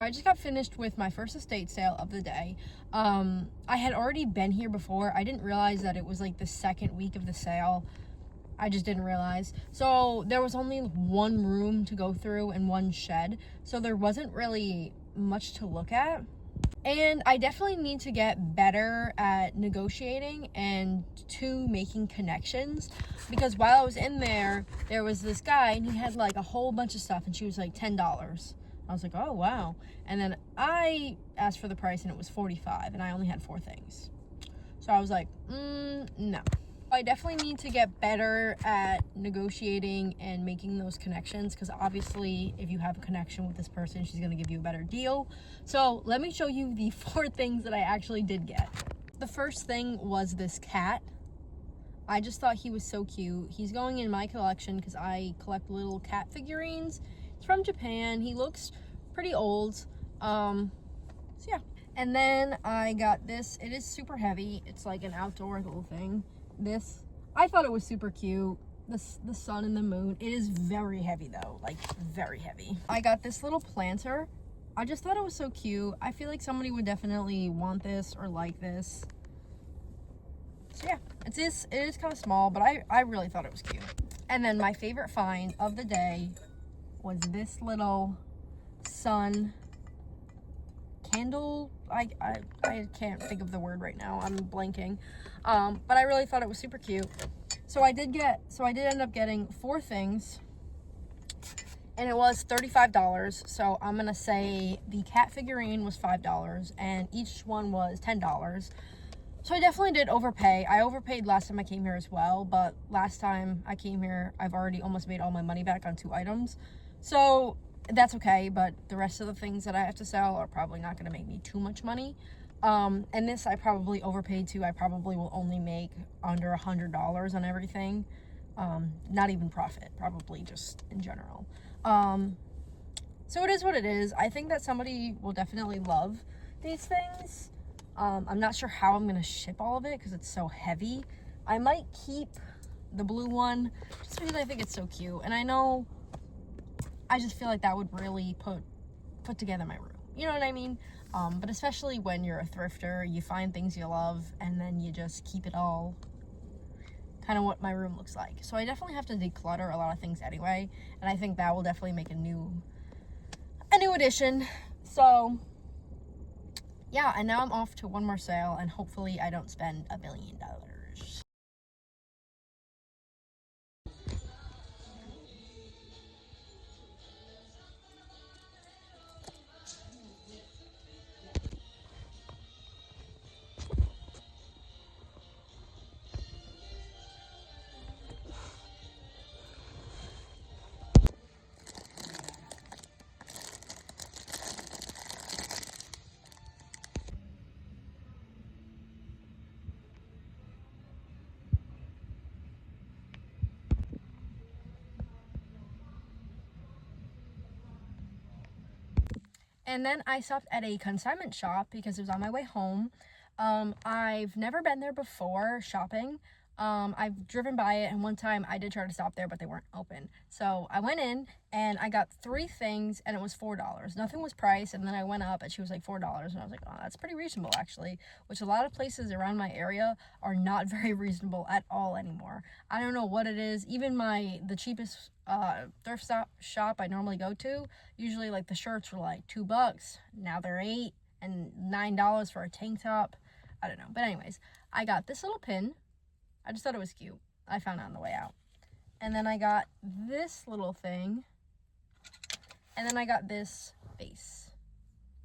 I just got finished with my first estate sale of the day. I had already been here before. I didn't realize that it was like the second week of the sale. I just didn't realize. So there was only one room to go through and one shed. So there wasn't really much to look at. And I definitely need to get better at negotiating and making connections, because while I was in there, there was this guy and he had like a whole bunch of stuff and she was like $10. I was like, oh wow. And then I asked for the price and it was $45 and I only had 4 things. So I was like, no. I definitely need to get better at negotiating and making those connections, because obviously if you have a connection with this person, she's going to give you a better deal. So let me show you the 4 things that I actually did get. The first thing was this cat. I just thought he was so cute. He's going in my collection because I collect little cat figurines. He's from Japan. He looks pretty old. So yeah. And then I got this. It is super heavy. It's like an outdoor little thing. This, I thought it was super cute. The sun and the moon. It is very heavy though, like very heavy. I got this little planter. I just thought it was so cute. I feel like somebody would definitely want this or like this. So yeah, it is kind of small, but I really thought it was cute. And then my favorite find of the day was this little sun candle. I can't think of the word right now. I'm blanking. But I really thought it was super cute. So I did end up getting 4 things, and it was $35. So I'm gonna say the cat figurine was $5 and each one was $10. So I definitely did overpay. I overpaid last time I came here as well, but last time I came here, I've already almost made all my money back on 2 items. So that's okay, but the rest of the things that I have to sell are probably not going to make me too much money. And this I probably overpaid too. I probably will only make under $100 on everything. Not even profit, probably just in general. So it is what it is. I think that somebody will definitely love these things. I'm not sure how I'm going to ship all of it because it's so heavy. I might keep the blue one just because I think it's so cute. And I just feel like that would really put together my room. You know what I mean? But especially when you're a thrifter, you find things you love and then you just keep it all kind of what my room looks like. So I definitely have to declutter a lot of things anyway, and I think that will definitely make a new addition. So yeah, and now I'm off to one more sale, and hopefully I don't spend $1 billion. And then I stopped at a consignment shop because it was on my way home. I've never been there before shopping. I've driven by it, and one time I did try to stop there, but they weren't open. So I went in and I got 3 things and it was $4. Nothing was priced, and then I went up and she was like $4, and I was like, oh, that's pretty reasonable actually, which a lot of places around my area are not very reasonable at all anymore. I don't know what it is. Even the cheapest thrift shop I normally go to, usually like the shirts were like $2. Now they're $8 and $9 for a tank top. I don't know. But anyways, I got this little pin. I just thought it was cute. I found it on the way out. And then I got this little thing. And then I got this vase.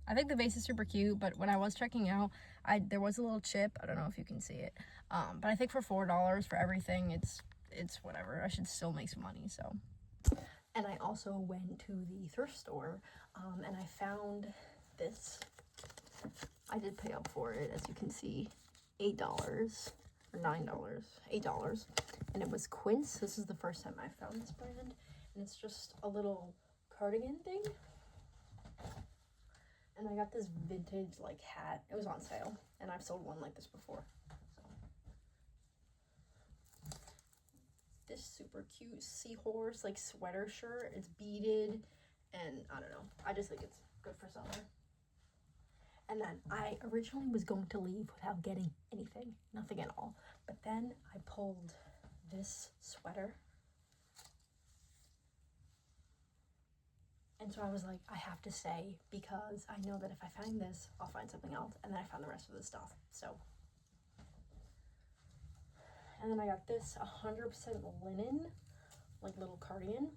I think the vase is super cute, but when I was checking out, there was a little chip. I don't know if you can see it. But I think for $4 for everything, it's whatever. I should still make some money, so. And I also went to the thrift store, and I found this. I did pay up for it, as you can see, $8 or $9, $8, and it was Quince. This is the first time I found this brand, and it's just a little cardigan thing. And I got this vintage like hat. It was on sale, and I've sold one like this before. This super cute seahorse like sweater shirt. It's beaded, and I don't know. I just think it's good for summer. And then I originally was going to leave without getting anything, nothing at all. But then I pulled this sweater. And so I was like, I have to stay because I know that if I find this, I'll find something else. And then I found the rest of the stuff, so. And then I got this 100% linen, like little cardigan.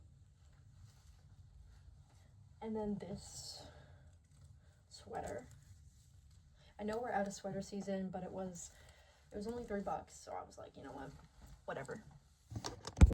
And then this sweater. I know we're out of sweater season, but it was only $3, so I was like, you know what, whatever.